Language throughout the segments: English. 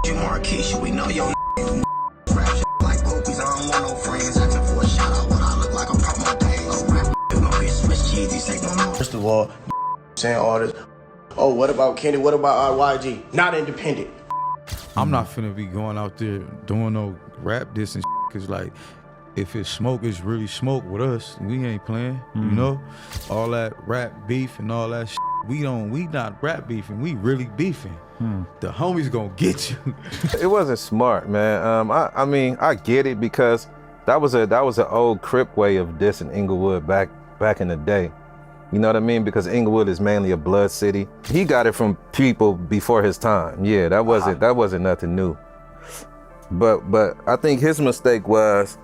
We know your rap like groupies. I don't want no friends asking for a shout out when I look like a promo day. Oh, rap gonna be Swiss cheesy, say no more. First of all, saying all this. Oh, what about Kenny? What about YG? Not independent. I'm not finna be going out there doing no rap diss and cause like, if it's smoke, it's really smoke with us. We ain't playing, you know? All that rap beef and all that we not rap beefing, we really beefing. The homies gonna get you. It wasn't smart, man. I mean, I get it because that was an old Crip way of dissing Inglewood back in the day. You know what I mean? Because Inglewood is mainly a blood city. He got it from people before his time. Yeah, that wasn't nothing new. But I think his mistake was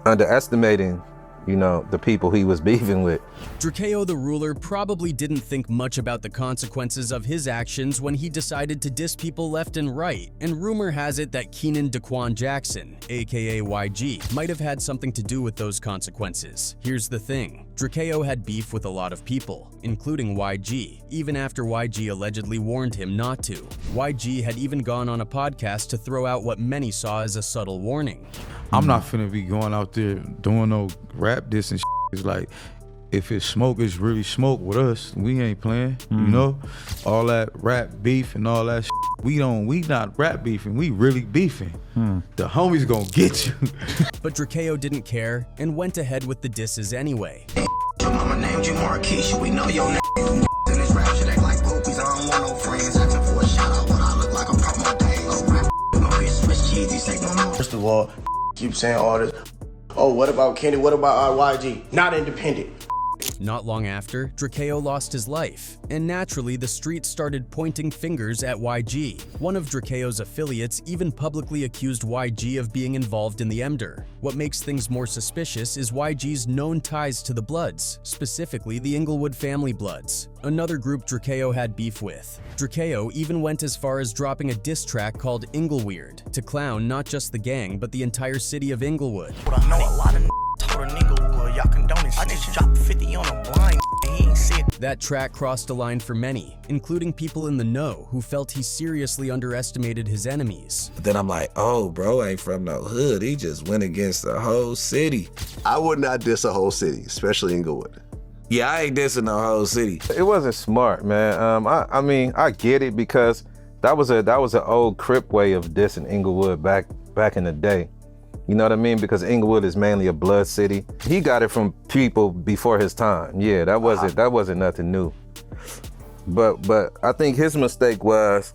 underestimating, you know, the people he was beefing with. Drakeo the ruler probably didn't think much about the consequences of his actions when he decided to diss people left and right, and rumor has it that Keenan Daquan Jackson, aka YG, might have had something to do with those consequences. Here's the thing, Drakeo had beef with a lot of people, including YG, even after YG allegedly warned him not to. YG had even gone on a podcast to throw out what many saw as a subtle warning. I'm not finna be going out there doing no rap diss and It's like, if it's smoke, it's really smoke with us. We ain't playing, you know? All that rap beef and all that we not rap beefing, we really beefing. The homies gonna get you. But Drakeo didn't care and went ahead with the disses anyway. Your mama named you Marquisha, we know your name. In this rap shit act like groupies. I don't want no friends asking for a shout out when I look like a promo day. Oh, rap gonna be Swiss cheesy, say no more. First of all, keep saying all this. Oh, what about Kenny? What about YG? Not independent. Not long after, Drakeo lost his life, and naturally the streets started pointing fingers at YG. One of Drakeo's affiliates even publicly accused YG of being involved in the Emder. What makes things more suspicious is YG's known ties to the Bloods, specifically the Inglewood family Bloods, another group Drakeo had beef with. Drakeo even went as far as dropping a diss track called Ingleweird to clown not just the gang but the entire city of Inglewood. I know a lot of told a nigga, y'all condone it. I just dropped 50 on a blind, he ain't see it. That track crossed a line for many, including people in the know who felt he seriously underestimated his enemies. But then I'm like, oh, bro ain't from no hood. He just went against the whole city. I would not diss a whole city, especially Inglewood. Yeah, I ain't dissing the whole city. It wasn't smart, man. I mean, I get it because that was an old Crip way of dissing Inglewood back in the day. You know what I mean? Because Inglewood is mainly a blood city. He got it from people before his time. Yeah, that wasn't nothing new. But I think his mistake was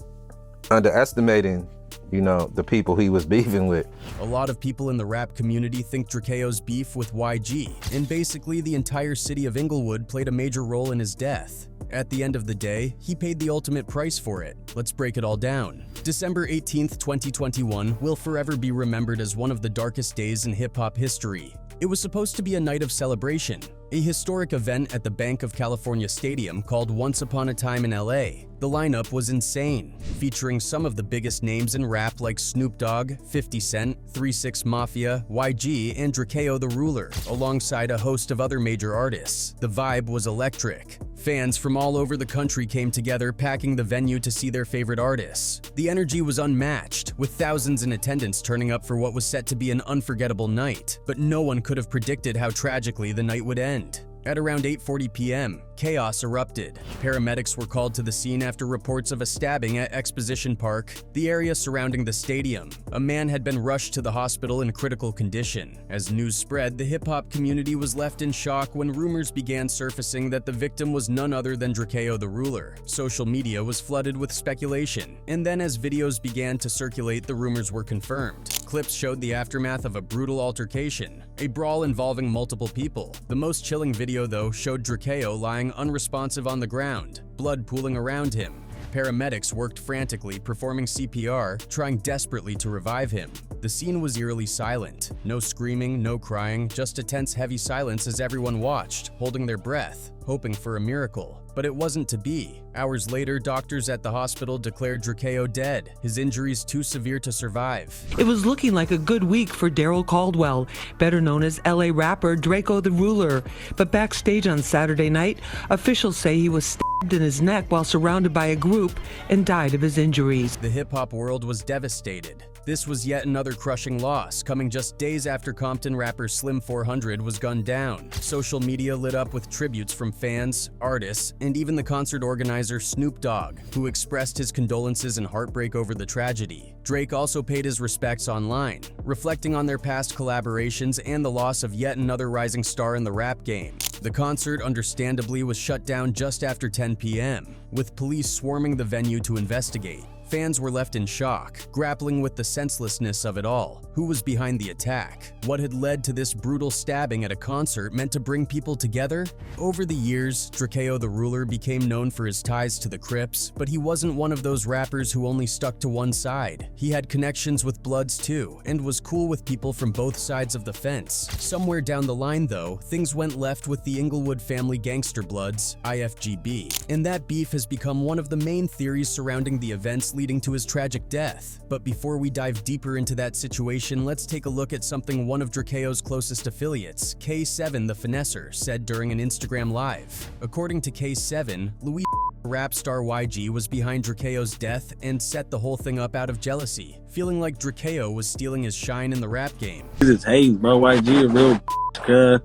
underestimating, you know, the people he was beefing with. A lot of people in the rap community think Drakeo's beef with YG, and basically the entire city of Inglewood played a major role in his death. At the end of the day, he paid the ultimate price for it. Let's break it all down. December 18th, 2021 will forever be remembered as one of the darkest days in hip-hop history. It was supposed to be a night of celebration, a historic event at the Bank of California Stadium called Once Upon a Time in LA. The lineup was insane, featuring some of the biggest names in rap like Snoop Dogg, 50 Cent, 3 6 Mafia, YG, and Drakeo the Ruler, alongside a host of other major artists. The vibe was electric. Fans from all over the country came together, packing the venue to see their favorite artists. The energy was unmatched, with thousands in attendance turning up for what was set to be an unforgettable night. But no one could have predicted how tragically the night would end. At around 8:40 p.m., chaos erupted. Paramedics were called to the scene after reports of a stabbing at Exposition Park, the area surrounding the stadium. A man had been rushed to the hospital in critical condition. As news spread, the hip-hop community was left in shock when rumors began surfacing that the victim was none other than Drakeo the Ruler. Social media was flooded with speculation, and then as videos began to circulate, the rumors were confirmed. Clips showed the aftermath of a brutal altercation, a brawl involving multiple people. The most chilling video, though, showed Drakeo lying unresponsive on the ground, blood pooling around him. Paramedics worked frantically, performing CPR, trying desperately to revive him. The scene was eerily silent. No screaming, no crying, just a tense, heavy silence as everyone watched, holding their breath, hoping for a miracle. but it wasn't to be. Hours later, doctors at the hospital declared Drakeo dead, his injuries too severe to survive. It was looking like a good week for Daryl Caldwell, better known as LA rapper Drakeo the Ruler. But backstage on Saturday night, officials say he was stabbed in his neck while surrounded by a group and died of his injuries. The hip-hop world was devastated. This was yet another crushing loss, coming just days after Compton rapper Slim 400 was gunned down. Social media lit up with tributes from fans, artists, and even the concert organizer Snoop Dogg, who expressed his condolences and heartbreak over the tragedy. Drake also paid his respects online, reflecting on their past collaborations and the loss of yet another rising star in the rap game. The concert, understandably, was shut down just after 10 p.m., with police swarming the venue to investigate. Fans were left in shock, grappling with the senselessness of it all. Who was behind the attack? What had led to this brutal stabbing at a concert meant to bring people together? Over the years, Drakeo the Ruler became known for his ties to the Crips, but he wasn't one of those rappers who only stuck to one side. He had connections with Bloods too, and was cool with people from both sides of the fence. Somewhere down the line though, things went left with the Inglewood family gangster Bloods, IFGB, and that beef has become one of the main theories surrounding the events leading to his tragic death. But before we dive deeper into that situation, let's take a look at something one of Drakeo's closest affiliates, K7 the Finesser, said during an Instagram Live. According to K7, Louis rap star YG was behind Drakeo's death and set the whole thing up out of jealousy, feeling like Drakeo was stealing his shine in the rap game. He just hating, bro. YG a real cuz.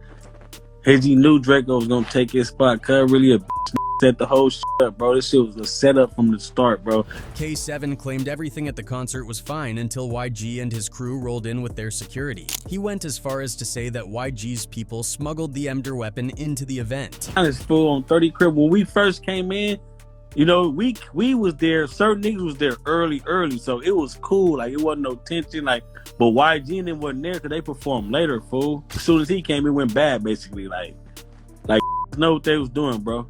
He knew Drakeo was gonna take his spot, cuz really a set the whole shit up, bro. This shit was a setup from the start, bro. K7 claimed everything at the concert was fine until YG and his crew rolled in with their security. He went as far as to say that YG's people smuggled the Emder weapon into the event. This fool on 30 Crib, when we first came in, you know, we was there, certain niggas was there early, so it was cool, like it wasn't no tension, like, but YG and them wasn't there because they performed later, fool. As soon as he came, it went bad, basically, like know what they was doing, bro.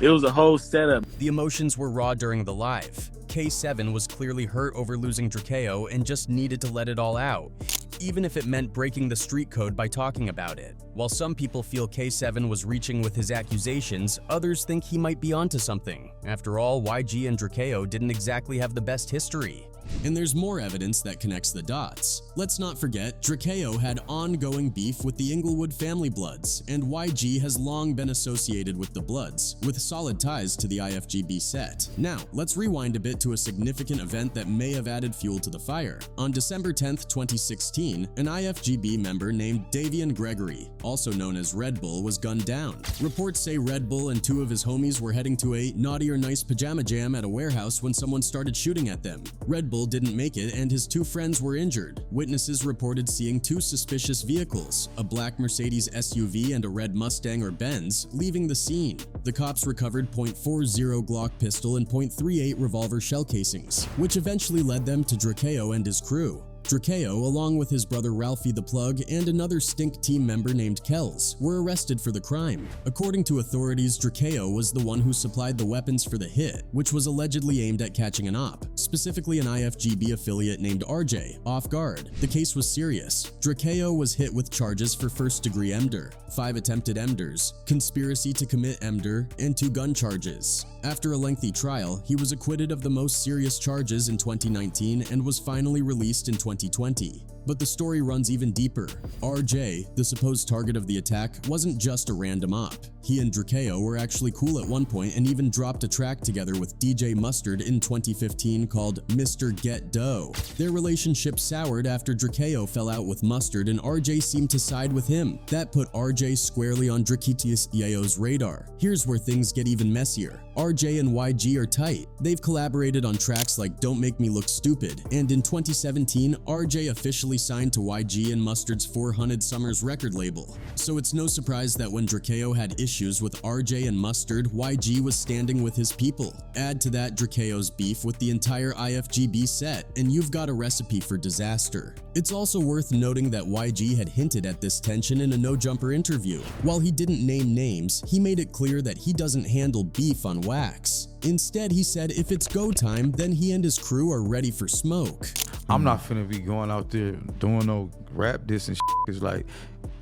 It was a whole setup. The emotions were raw during the live. K7 was clearly hurt over losing Drakeo and just needed to let it all out, even if it meant breaking the street code by talking about it. While some people feel K7 was reaching with his accusations, others think he might be onto something. After all, YG and Drakeo didn't exactly have the best history. And there's more evidence that connects the dots. Let's not forget, Drakeo had ongoing beef with the Inglewood family Bloods, and YG has long been associated with the Bloods, with solid ties to the IFGB set. Now, let's rewind a bit to a significant event that may have added fuel to the fire. On December 10th, 2016, an IFGB member named Davian Gregory, also known as Red Bull, was gunned down. Reports say Red Bull and two of his homies were heading to a naughty or nice pajama jam at a warehouse when someone started shooting at them. Red Bull didn't make it and his two friends were injured. Witnesses reported seeing two suspicious vehicles, a black Mercedes SUV and a red Mustang or Benz, leaving the scene. The cops recovered .40 Glock pistol and .38 revolver shell casings, which eventually led them to Drakeo and his crew. Drakeo, along with his brother Ralphie the Plug and another Stink team member named Kells, were arrested for the crime. According to authorities, Drakeo was the one who supplied the weapons for the hit, which was allegedly aimed at catching an op, specifically an IFGB affiliate named RJ, off guard. The case was serious. Drakeo was hit with charges for first-degree Emder, 5 attempted Emders, conspiracy to commit Emder, and 2 gun charges. After a lengthy trial, he was acquitted of the most serious charges in 2019 and was finally released in 2020. But the story runs even deeper. RJ, the supposed target of the attack, wasn't just a random op. He and Drakeo were actually cool at one point and even dropped a track together with DJ Mustard in 2015 called Mr. Get Dough. Their relationship soured after Drakeo fell out with Mustard and RJ seemed to side with him. That put RJ squarely on Drakitius Yayo's radar. Here's where things get even messier. RJ and YG are tight. They've collaborated on tracks like Don't Make Me Look Stupid, and in 2017, RJ officially signed to YG and Mustard's 400 Summers record label. So it's no surprise that when Drakeo had issues with RJ and Mustard, YG was standing with his people. Add to that Drakeo's beef with the entire IFGB set, and you've got a recipe for disaster. It's also worth noting that YG had hinted at this tension in a No Jumper interview. While he didn't name names, he made it clear that he doesn't handle beef on wax. Instead, he said if it's go time, then he and his crew are ready for smoke. I'm not finna be going out there doing no rap diss and shit, cause like,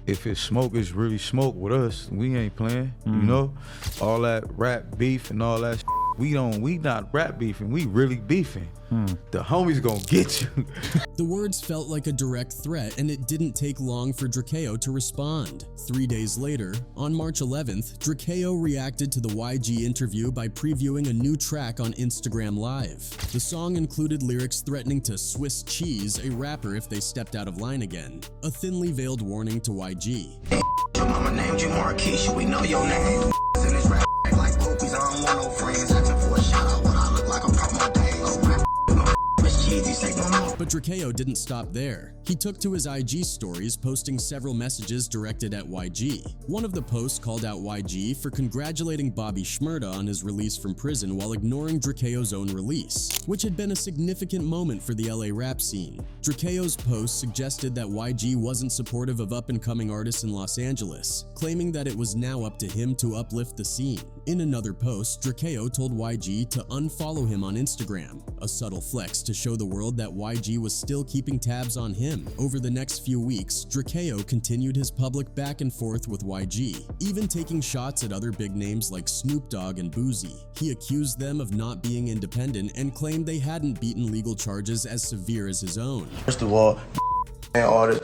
if it's smoke, it's really smoke with us. We ain't playing, you know? All that rap beef and all that we not rap beefing, we really beefing. The homies gonna get you. The words felt like a direct threat, and it didn't take long for Drakeo to respond. 3 days later, on March 11th, Drakeo reacted to the YG interview by previewing a new track on Instagram Live. The song included lyrics threatening to Swiss cheese a rapper if they stepped out of line again, a thinly veiled warning to YG. Your mama named you Marquisha, we know your name. In this rap like poopies, I don't want no friends. Asking for a shout out when I look like a promo day. Oh, rap, cheesy, say no more. But Drakeo didn't stop there. He took to his IG stories, posting several messages directed at YG. One of the posts called out YG for congratulating Bobby Shmurda on his release from prison while ignoring Drakeo's own release, which had been a significant moment for the LA rap scene. Drakeo's post suggested that YG wasn't supportive of up-and-coming artists in Los Angeles, claiming that it was now up to him to uplift the scene. In another post, Drakeo told YG to unfollow him on Instagram, a subtle flex to show the world that YG was still keeping tabs on him. Over the next few weeks, Drakeo continued his public back and forth with YG, even taking shots at other big names like Snoop Dogg and Boozy. He accused them of not being independent and claimed they hadn't beaten legal charges as severe as his own. First of all, artists.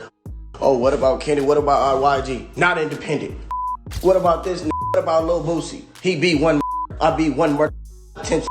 Oh, what about Kenny? What about YG? Not independent. What about this? What about Lil Boosie? He beat one. I beat one more. 10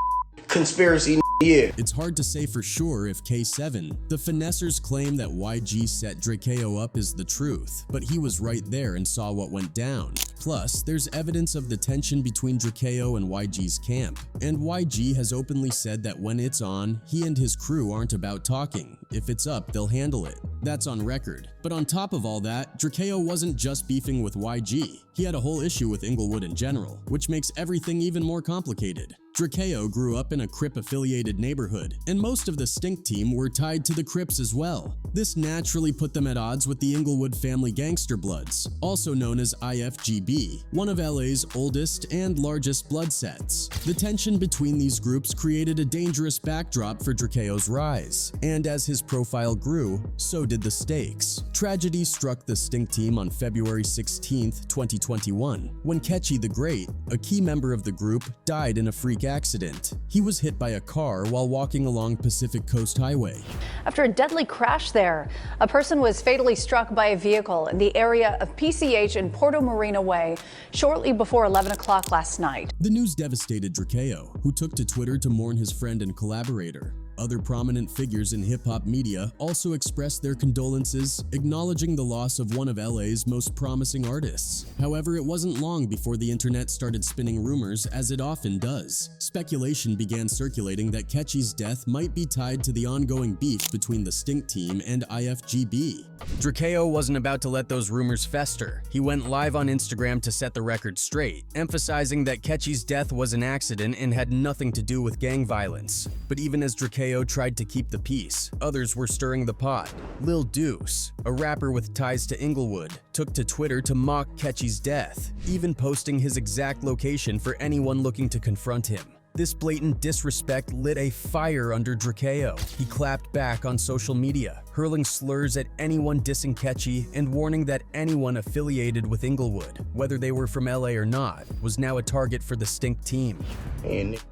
conspiracy. Yeah. It's hard to say for sure if K7, the finessers claim that YG set Drakeo up is the truth, but he was right there and saw what went down. Plus, there's evidence of the tension between Drakeo and YG's camp, and YG has openly said that when it's on, he and his crew aren't about talking. If it's up, they'll handle it. That's on record. But on top of all that, Drakeo wasn't just beefing with YG. He had a whole issue with Inglewood in general, which makes everything even more complicated. Drakeo grew up in a Crip-affiliated neighborhood, and most of the Stink team were tied to the Crips as well. This naturally put them at odds with the Inglewood family Gangster Bloods, also known as IFGB, one of LA's oldest and largest blood sets. The tension between these groups created a dangerous backdrop for Drakeo's rise, and as his profile grew, so did the stakes. Tragedy struck the Stink team on February 16, 2021, when Ketchy the Great, a key member of the group, died in a freak accident. He was hit by a car while walking along Pacific Coast Highway. After a deadly crash there, a person was fatally struck by a vehicle in the area of PCH and Porto Marina Way shortly before 11 o'clock last night. The news devastated Drakeo, who took to Twitter to mourn his friend and collaborator. Other prominent figures in hip-hop media also expressed their condolences, acknowledging the loss of one of LA's most promising artists. However, it wasn't long before the internet started spinning rumors, as it often does. Speculation began circulating that Ketchy's death might be tied to the ongoing beef between the Stink team and IFGB. Drakeo wasn't about to let those rumors fester. He went live on Instagram to set the record straight, emphasizing that Ketchy's death was an accident and had nothing to do with gang violence. But even as Drakeo tried to keep the peace, others were stirring the pot. Lil Deuce, a rapper with ties to Inglewood, took to Twitter to mock Ketchy's death, even posting his exact location for anyone looking to confront him. This blatant disrespect lit a fire under Drakeo. He clapped back on social media, hurling slurs at anyone dissing Ketchy and warning that anyone affiliated with Inglewood, whether they were from LA or not, was now a target for the Stink team. And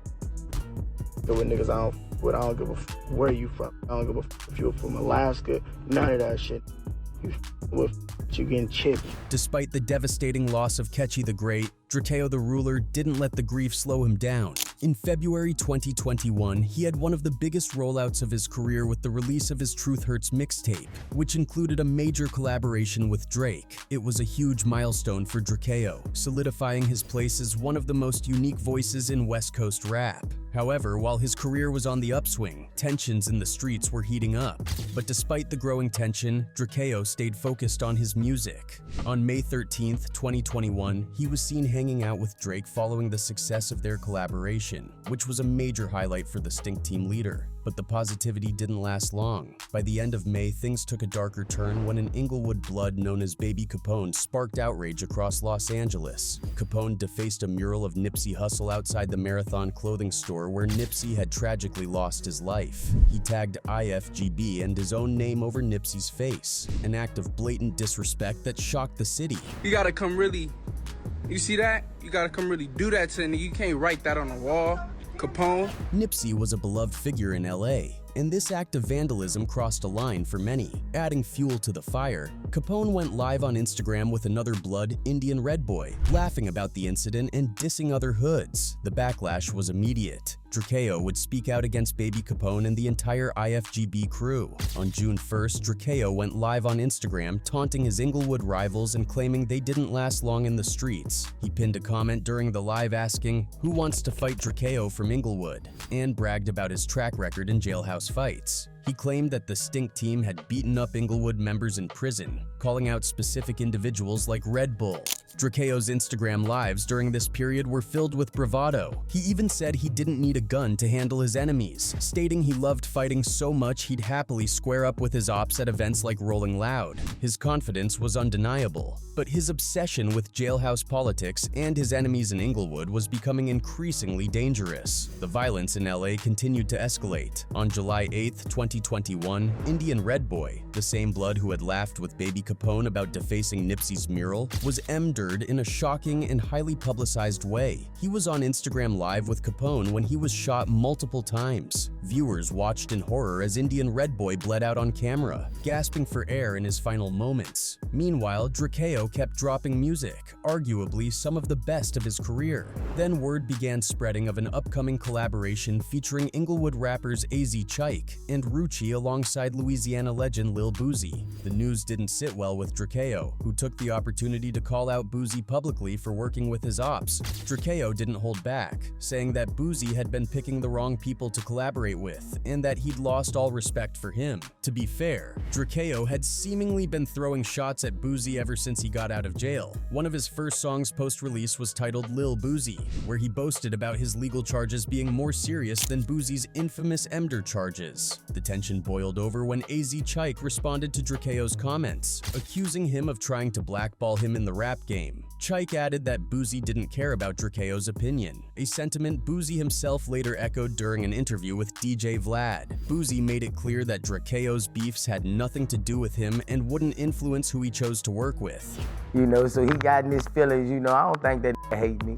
with niggas I don't give a where you from. I don't give a if you're from Alaska. None of that shit. You getting chipped. Despite the devastating loss of Ketchy the Great, Drakeo the Ruler didn't let the grief slow him down. In February 2021, he had one of the biggest rollouts of his career with the release of his Truth Hurts mixtape, which included a major collaboration with Drake. It was a huge milestone for Drakeo, solidifying his place as one of the most unique voices in West Coast rap. However, while his career was on the upswing, tensions in the streets were heating up. But despite the growing tension, Drakeo stayed focused on his music. On May 13, 2021, he was seen hanging out with Drake following the success of their collaboration. motivation, which was a major highlight for the Stink Team leader. But the positivity didn't last long. By the end of May, things took a darker turn when an Inglewood blood known as Baby Capone sparked outrage across Los Angeles. Capone defaced a mural of Nipsey Hussle outside the Marathon clothing store where Nipsey had tragically lost his life. He tagged IFGB and his own name over Nipsey's face, an act of blatant disrespect that shocked the city. You gotta come really, you see that? You gotta come really do that to me. You can't write that on the wall. Capone. Nipsey was a beloved figure in LA, and this act of vandalism crossed a line for many. Adding fuel to the fire, Capone went live on Instagram with another blood, Indian Red Boy, laughing about the incident and dissing other hoods. The backlash was immediate. Drakeo would speak out against Baby Capone and the entire IFGB crew. On June 1st, Drakeo went live on Instagram, taunting his Inglewood rivals and claiming they didn't last long in the streets. He pinned a comment during the live asking, "Who wants to fight Drakeo from Inglewood?" and bragged about his track record in jailhouse fights. He claimed that the Stink Team had beaten up Inglewood members in prison, calling out specific individuals like Red Bull. Drakeo's Instagram lives during this period were filled with bravado. He even said he didn't need a gun to handle his enemies, stating he loved fighting so much he'd happily square up with his ops at events like Rolling Loud. His confidence was undeniable, but his obsession with jailhouse politics and his enemies in Inglewood was becoming increasingly dangerous. The violence in LA continued to escalate. On July 8th, 2021, Indian Red Boy, the same blood who had laughed with Baby Capone about defacing Nipsey's mural, was murdered in a shocking and highly publicized way. He was on Instagram Live with Capone when he was shot multiple times. Viewers watched in horror as Indian Red Boy bled out on camera, gasping for air in his final moments. Meanwhile, Drakeo kept dropping music, arguably some of the best of his career. Then word began spreading of an upcoming collaboration featuring Inglewood rappers AZ Chike and Rucci alongside Louisiana legend Lil Boozy. The news didn't sit well with Drakeo, who took the opportunity to call out Boozy publicly for working with his ops. Drakeo didn't hold back, saying that Boozy had been picking the wrong people to collaborate with and that he'd lost all respect for him. To be fair, Drakeo had seemingly been throwing shots at Boozy ever since he got out of jail. One of his first songs post-release was titled Lil Boozy, where he boasted about his legal charges being more serious than Boozy's infamous Emder charges. The tension boiled over when AZ Chike responded to Drakeo's comments, accusing him of trying to blackball him in the rap game. Chike added that Boozy didn't care about Drakeo's opinion, a sentiment Boozy himself later echoed during an interview with DJ Vlad. Boozy made it clear that Drakeo's beefs had nothing to do with him and wouldn't influence who he chose to work with. You know, so he got in his feelings, you know, I don't think that hate me.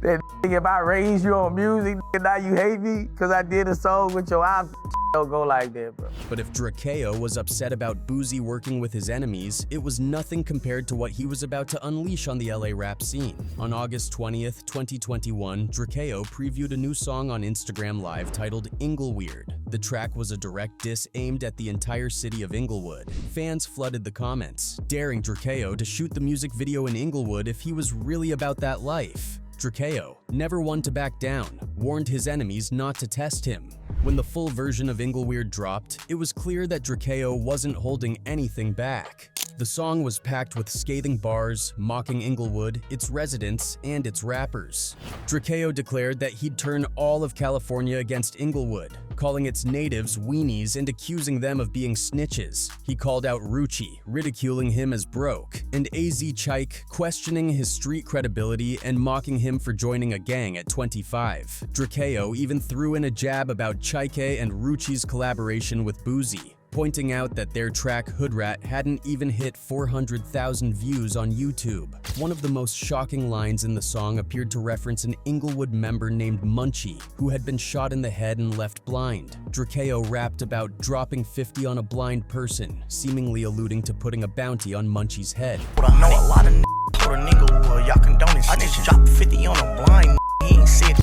That if I raised you on music, now you hate me because I did a song with your eyes. Don't go like that, bro. But if Drakeo was upset about Boozy working with his enemies, it was nothing compared to what he was about to unleash on the LA rap scene. On August 20th, 2021, Drakeo previewed a new song on Instagram Live titled Ingleweird. The track was a direct diss aimed at the entire city of Inglewood. Fans flooded the comments, daring Drakeo to shoot the music video in Inglewood if he was really about that life. Drakeo, never one to back down, warned his enemies not to test him. When the full version of Ingleweird dropped, it was clear that Drakeo wasn't holding anything back. The song was packed with scathing bars, mocking Inglewood, its residents, and its rappers. Drakeo declared that he'd turn all of California against Inglewood, calling its natives weenies and accusing them of being snitches. He called out Rucci, ridiculing him as broke, and AZ Chike, questioning his street credibility and mocking him for joining a gang at 25. Drakeo even threw in a jab about Chike and Rucci's collaboration with Boozy, pointing out that their track Hood Rat hadn't even hit 400,000 views on YouTube. One of the most shocking lines in the song appeared to reference an Inglewood member named Munchie, who had been shot in the head and left blind. Drakeo rapped about dropping 50 on a blind person, seemingly alluding to putting a bounty on Munchie's head. But I know a lot of for a nigga, y'all condoning snitching. I just dropped 50 on a blind.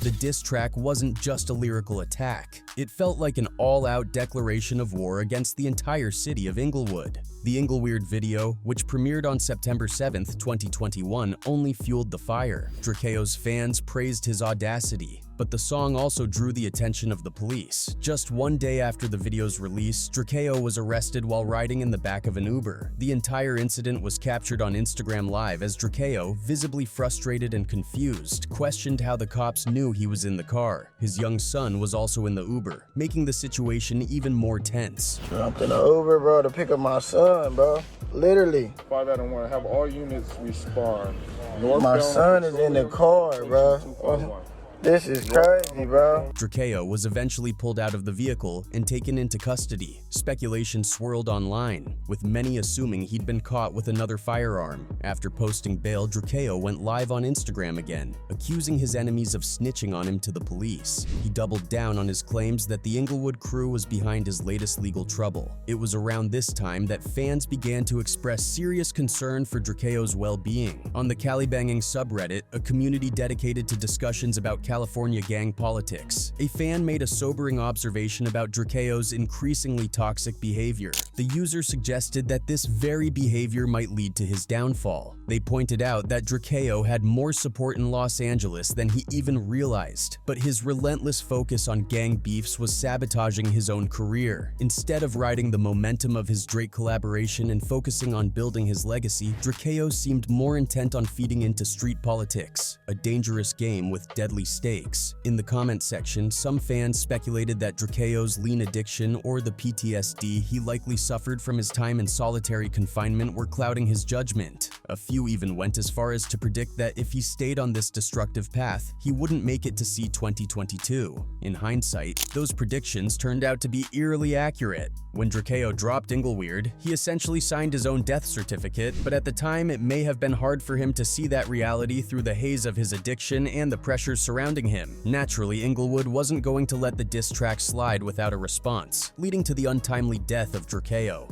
The diss track wasn't just a lyrical attack. It felt like an all-out declaration of war against the entire city of Inglewood. The Ingleweird video, which premiered on September 7th, 2021, only fueled the fire. Drakeo's fans praised his audacity, but the song also drew the attention of the police. Just one day after the video's release, Drakeo was arrested while riding in the back of an Uber. The entire incident was captured on Instagram Live as Drakeo, visibly frustrated and confused, questioned how the cops knew he was in the car. His young son was also in the Uber, making the situation even more tense. Jumped in the Uber, bro, to pick up my son, bro. Literally. 5-1, have all units respond. My son is in the car, bro. This is crazy, bro. Drakeo was eventually pulled out of the vehicle and taken into custody. Speculation swirled online, with many assuming he'd been caught with another firearm. After posting bail, Drakeo went live on Instagram again, accusing his enemies of snitching on him to the police. He doubled down on his claims that the Inglewood crew was behind his latest legal trouble. It was around this time that fans began to express serious concern for Drakeo's well-being. On the Calibanging subreddit, a community dedicated to discussions about California gang politics, a fan made a sobering observation about Drakeo's increasingly toxic behavior. The user suggested that this very behavior might lead to his downfall. They pointed out that Drakeo had more support in Los Angeles than he even realized, but his relentless focus on gang beefs was sabotaging his own career. Instead of riding the momentum of his Drake collaboration and focusing on building his legacy, Drakeo seemed more intent on feeding into street politics, a dangerous game with deadly stakes. In the comment section, some fans speculated that Drakeo's lean addiction or the PTSD he likely suffered from his time in solitary confinement were clouding his judgment. A few even went as far as to predict that if he stayed on this destructive path, he wouldn't make it to see 2022. In hindsight, those predictions turned out to be eerily accurate. When Drakeo dropped Inglewood, he essentially signed his own death certificate, but at the time it may have been hard for him to see that reality through the haze of his addiction and the pressures surrounding him. Naturally, Inglewood wasn't going to let the diss track slide without a response, leading to the untimely death of Drakeo.